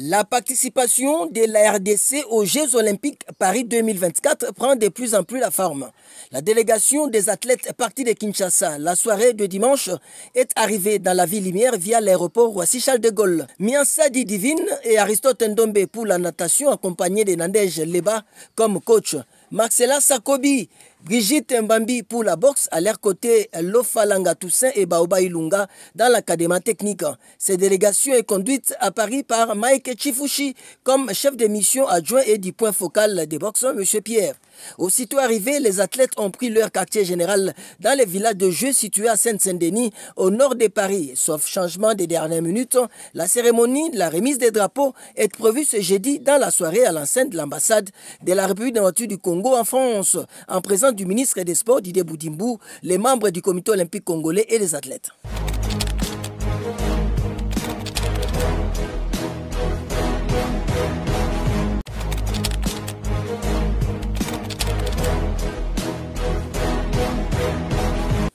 La participation de la RDC aux Jeux Olympiques Paris 2024 prend de plus en plus la forme. La délégation des athlètes partie de Kinshasa, la soirée de dimanche, est arrivée dans la ville lumière via l'aéroport Roissy-Charles de Gaulle. Miansadi Divine et Aristote Ndombe pour la natation, accompagnés de Nadège Leba comme coach. Marcela Sakobi, Brigitte Mbambi pour la boxe, à leur côté Lofalanga Toussaint et Baoba Ilunga dans l'académie technique. Cette délégation est conduite à Paris par Mike Chifushi comme chef de mission adjoint et du point focal des boxeurs, M. Pierre. Aussitôt arrivés, les athlètes ont pris leur quartier général dans le village de jeu situé à Saint-Denis, au nord de Paris. Sauf changement des dernières minutes, la cérémonie de la remise des drapeaux est prévue ce jeudi dans la soirée à l'enceinte de l'ambassade de la République démocratique du Congo en France, en présence du ministre des Sports Didier Boudimbu, les membres du comité olympique congolais et les athlètes.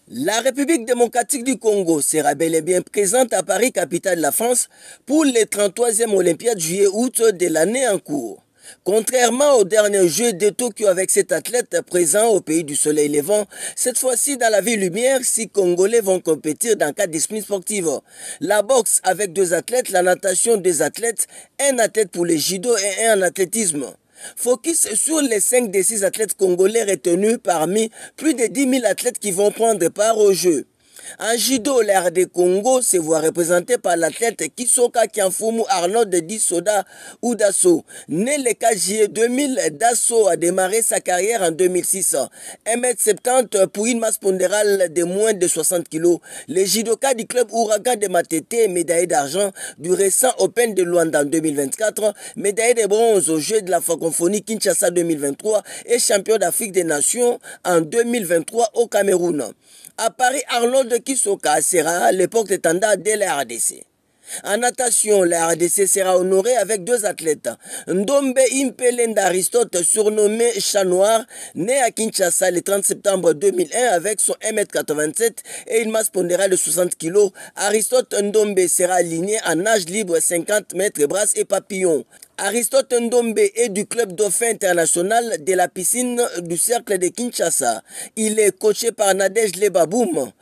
La République démocratique du Congo sera bel et bien présente à Paris, capitale de la France, pour les 33e Olympiades juillet-août de l'année en cours. Contrairement aux derniers Jeux de Tokyo avec cet athlète présent au pays du soleil levant, cette fois-ci dans la ville lumière, 6 Congolais vont compétir dans 4 disciplines sportives. La boxe avec 2 athlètes, la natation 2 athlètes, un athlète pour le judo et un en athlétisme. Focus sur les 5 des 6 athlètes congolais retenus parmi plus de 10 000 athlètes qui vont prendre part aux Jeux. En judo, l'ère des Congo se voit représentée par l'athlète Kisoka Kianfumu Arnold Disoda Udasso. Né le 4 juillet 2000, Dasso a démarré sa carrière en 2006. 1,70 m pour une masse pondérale de moins de 60 kg. Le judoka du club Ouragan de Matete, médaillé d'argent du récent Open de Luanda en 2024, médaillé de bronze aux Jeux de la francophonie Kinshasa 2023 et champion d'Afrique des Nations en 2023 au Cameroun. À Paris, Arnold Kisoka sera l'époque étendard de la RDC. En natation, la RDC sera honorée avec 2 athlètes. Ndombe Impelenda Aristote, surnommé Chat Noir, né à Kinshasa le 30 septembre 2001 avec son 1,87 m et une masse pondérale de 60 kg. Aristote Ndombe sera aligné en nage libre 50 mètres brasse et papillon. Aristote Ndombe est du club dauphin international de la piscine du cercle de Kinshasa. Il est coaché par Nadège Lebaboum.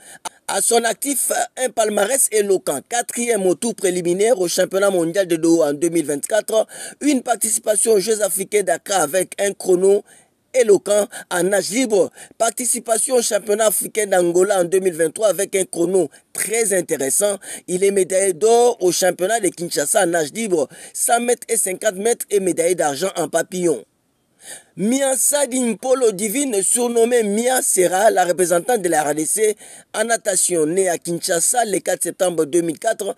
À son actif, un palmarès éloquent, 4e au tour préliminaire au championnat mondial de Doha en 2024, une participation aux Jeux africains d'Accra avec un chrono éloquent en nage libre, participation au championnat africain d'Angola en 2023 avec un chrono très intéressant. Il est médaillé d'or au championnat de Kinshasa en nage libre, 100 mètres et 50 mètres et médaillé d'argent en papillon. Miansadi Mpolo Divine, surnommée Mia, sera la représentante de la RDC en natation. Née à Kinshasa le 4 septembre 2004,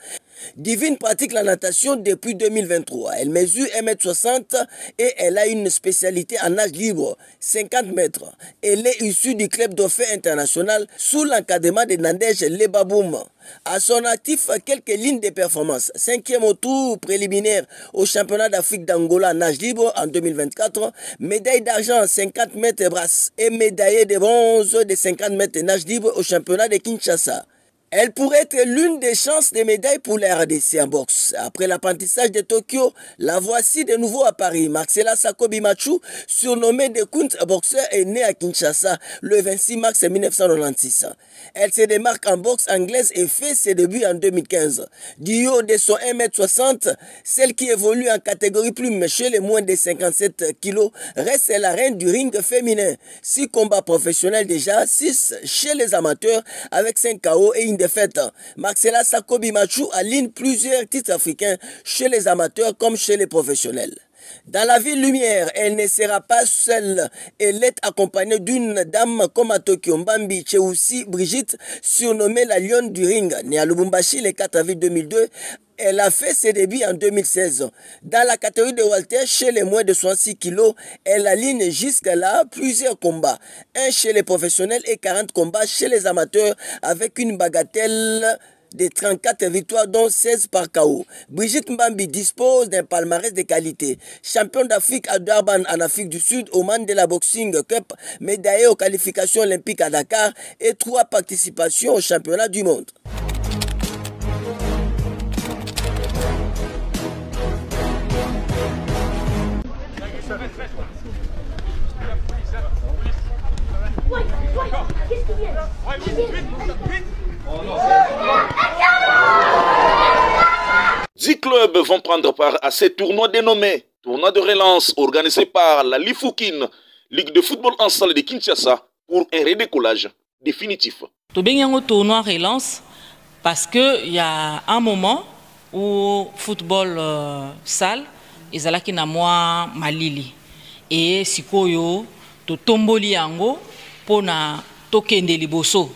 Divine pratique la natation depuis 2023. Elle mesure 1,60 m et elle a une spécialité en nage libre, 50 mètres. Elle est issue du club dauphin international sous l'encadrement de Nadège Lebaboum. À son actif, quelques lignes de performance. 5e au tour préliminaire au championnat d'Afrique d'Angola en nage libre en 2024. Médaille d'argent 50 mètres brasse et médaillée de bronze de 50 mètres nage libre au championnat de Kinshasa. Elle pourrait être l'une des chances de médailles pour la RDC en boxe. Après l'apprentissage de Tokyo, la voici de nouveau à Paris. Marcela Sakobi Machu, surnommée de Kunt Boxer, est née à Kinshasa le 26 mars 1996. Elle se démarque en boxe anglaise et fait ses débuts en 2015. Du haut de son 1,60 m, celle qui évolue en catégorie plume chez les moins de 57 kg reste la reine du ring féminin. 6 combats professionnels déjà, 6 chez les amateurs avec 5 KO et une défaite. Marcela Sakobi Machu aligne plusieurs titres africains chez les amateurs comme chez les professionnels. Dans la ville lumière, elle ne sera pas seule. Elle est accompagnée d'une dame comme à Tokyo, Mbambi Cheusi Brigitte, surnommée la lionne du ring. Née à Lubumbashi le 4 avril 2002, elle a fait ses débuts en 2016. Dans la catégorie de Walter, chez les moins de 66 kg, elle aligne jusque-là plusieurs combats. Un chez les professionnels et 40 combats chez les amateurs avec une bagatelle de 34 victoires dont 16 par KO. Brigitte Mbambi dispose d'un palmarès de qualité. Championne d'Afrique à Durban en Afrique du Sud au Mandela Boxing Cup, médaillée aux qualifications olympiques à Dakar et 3 participations au championnat du monde. Dix clubs vont prendre part à ces tournois dénommés tournoi de relance organisé par la Lifoukin, Ligue de football en salle de Kinshasa, pour un redécollage définitif. Tu as un tournoi relance parce qu'il y a un moment où football salle, ils allaient na moi malili et sikoyo to tomboli yango pona tokende liboso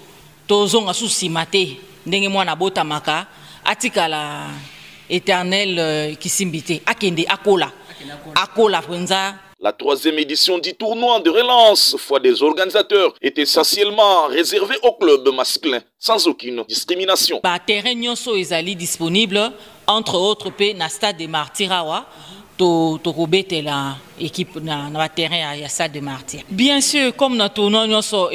to zonga susimate ndenge mwana bota maka atikala éternel kisimbite akende akola fwenza. La troisième édition du tournoi de relance, foi des organisateurs, est essentiellement réservée aux clubs masculins, sans aucune discrimination. Ba terrain nyonso ezali disponible, entre autres pe na stade de Martirawa, to kobete la équipe na terrain ya stade de Martyr. Bien sûr, comme na tournoi nyonso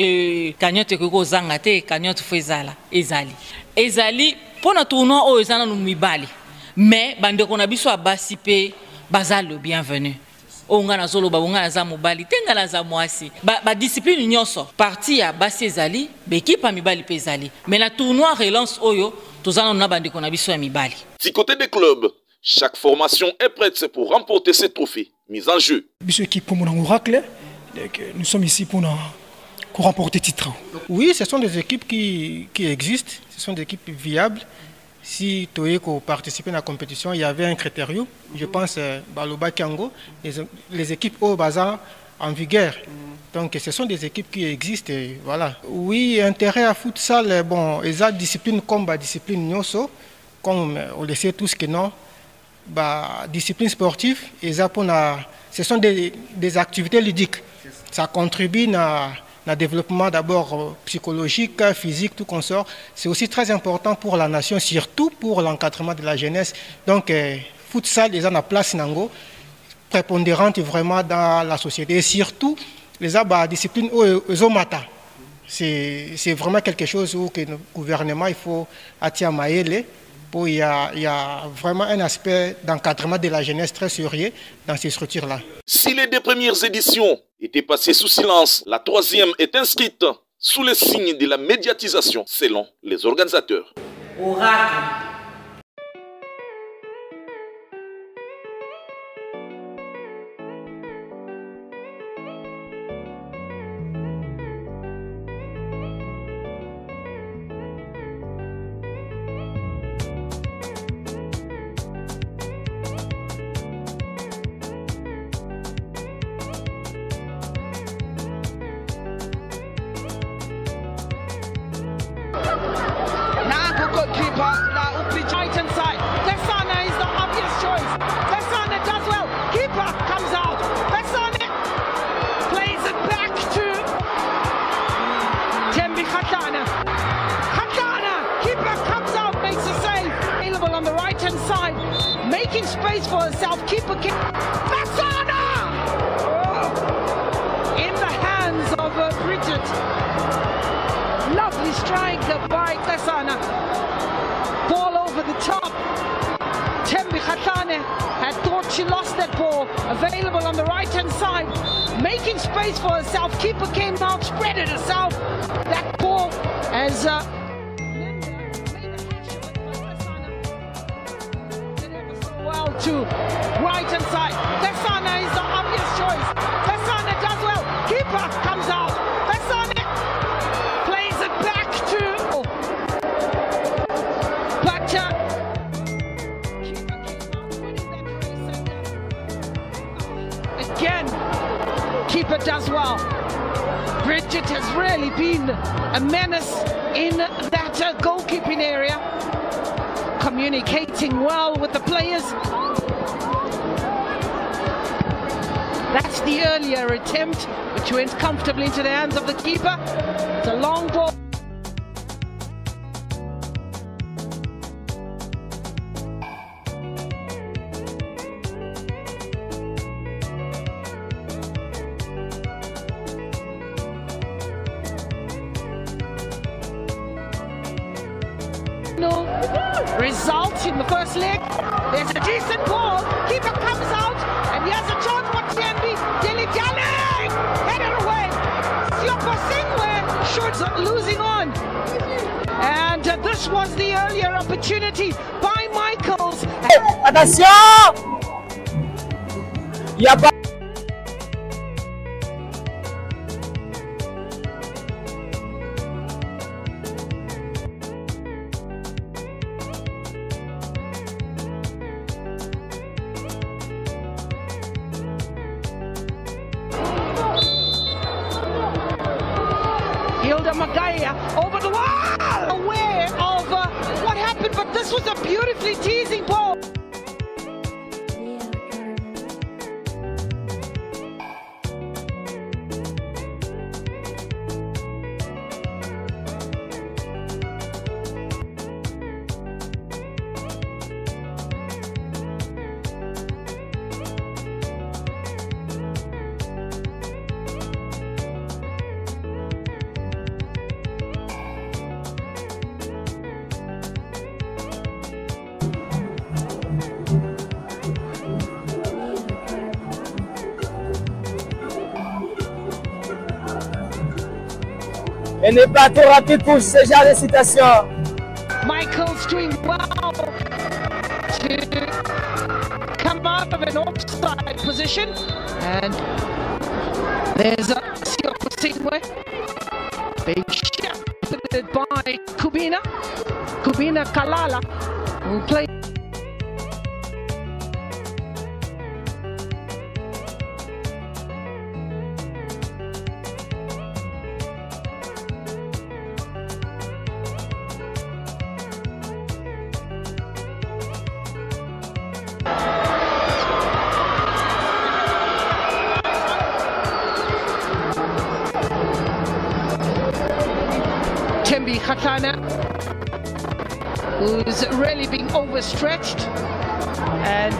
kanyote koko zangate, kanyote fezala ezali pour na tournoi o ezana no mibali. Mais bandeko na biso abasi pe bazalo bienvenue. Onga zolo babonga na za mobali tenga na za mwasi ba discipline nyonso parti ya basi ezali be équipe mibali pe ezali mais la tournoi relance oyo tozana na bandeko na biso ya mibali. Du côté des clubs, chaque formation est prête pour remporter ces trophées mis en jeu. Biso équipe pour mon oracle, nous sommes ici pour remporter titre. Oui, ce sont des équipes qui existent, ce sont des équipes viables. Si Toeko participait à la compétition, il y avait un critérium, je pense, Baloba Kiango, les équipes au bazar en vigueur. Donc ce sont des équipes qui existent. Et voilà. Oui, intérêt à futsal, bon, ils ont discipline comme la discipline Nyoso, comme on le sait tous que non. Discipline sportive, ce sont des activités ludiques. Ça contribue à le développement d'abord psychologique, physique, tout consort. C'est aussi très important pour la nation, surtout pour l'encadrement de la jeunesse. Donc, futsal, les gens à place nango, prépondérante vraiment dans la société. Et surtout, les disciplines Zomata. C'est vraiment quelque chose où que le gouvernement il faut attirer maïle. Il y a vraiment un aspect d'encadrement de la jeunesse très sérieux dans ces structures-là. Si les deux premières éditions étaient passées sous silence, la troisième est inscrite sous le signe de la médiatisation, selon les organisateurs. Oracle. Making space for herself, keeper kick. Bassana! In the hands of Bridget. Lovely strike by Bassana. Ball over the top. Tembi Khatane had thought she lost that ball. Available on the right hand side. Making space for herself. Keeper came out, spread it herself. That ball as to right hand side. Bassana is the obvious choice. Bassana does well. Keeper comes out. Bassana plays it back to. But keeper came out winning that race. Again, keeper does well. Bridget has really been a menace in that goalkeeping area. Communicating well with the players. That's the earlier attempt, which went comfortably into the hands of the keeper. It's a long ball. No result in the first leg. There's a decent ball. Keeper comes out, and he has a chance for TMB. losing on. And this was the earlier opportunity by Michaels. Attention! Il y a pas. Hilda Magaya over the wall! Aware of what happened, but this was a beautifully teasing ball. Elle n'est pas trop rapide pour ce genre de situation. Michael's doing well to come out of an offside position, and there's a Sioko Singwe being shepherded by Kubina Kalala, who plays. Tembi Khatana, who's really being overstretched, and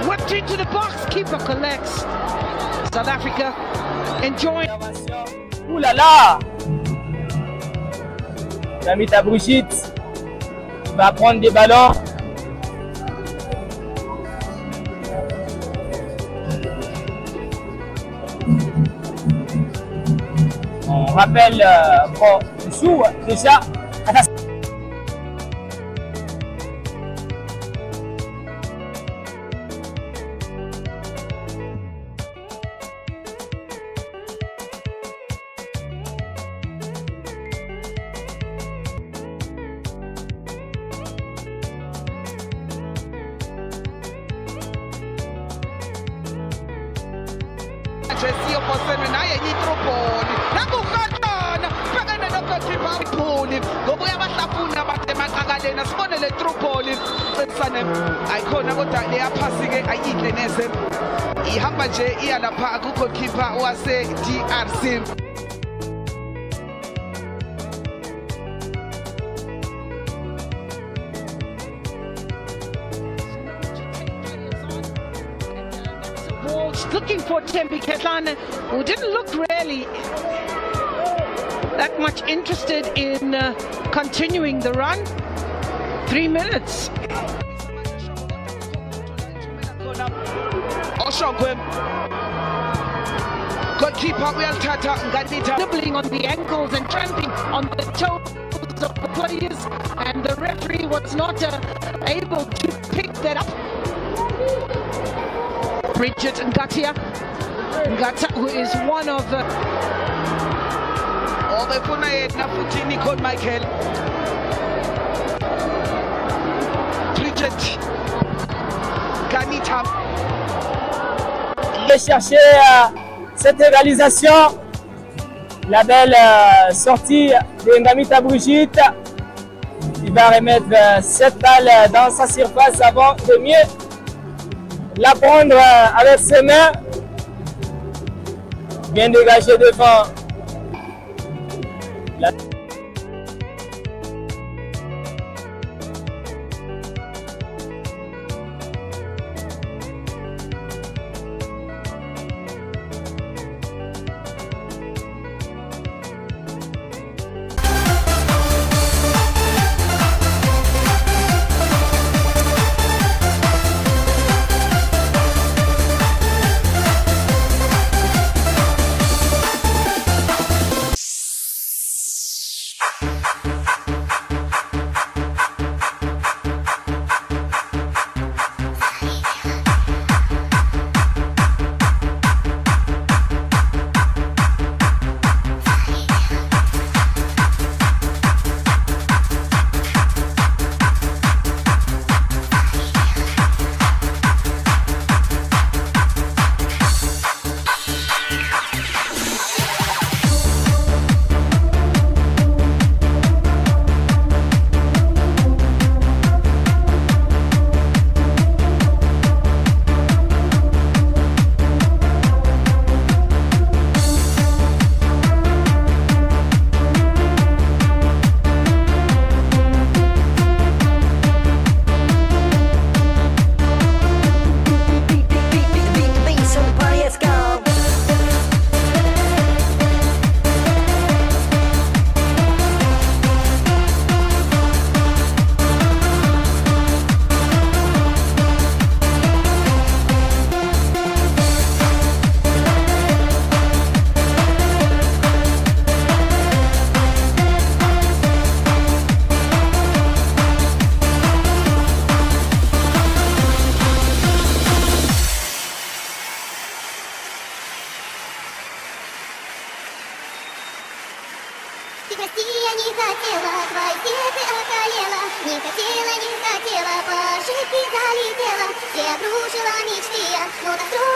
whipped into the box, keeper collects. South Africa enjoying. Ouh là là! Gamita Brigitte va prendre des ballons. On rappelle, bon, on joue déjà. Jesio posene naye yitropoli nakukhatana bhekene nogokipa iphuli ngoba uyabahlafuna bathe maqakalena sibone le tropoli cisane ayikhona kodwa leyaphasi-ke ayinhle neze ihamba nje iya lapha kugokipa wase-DRC. Looking for Tembi Khatana, who didn't look really that much interested in continuing the run. 3 minutes. Goalkeeper uyalithatha Nganita, Dribbling on the ankles and tramping on the toes of the players, and the referee was not able to pick that up. Bridget Ngata, who is one of the... obefuna yena futhi Nicole Michael. Bridget Nganita. Il va chercher cette égalisation. La belle sortie de Ngamita Brigitte. Il va remettre cette balle dans sa surface avant de mieux la prendre avec ses mains. Bien dégagé devant. Не хотела, по ошибке залетела, все обрушила мечты, но настроила.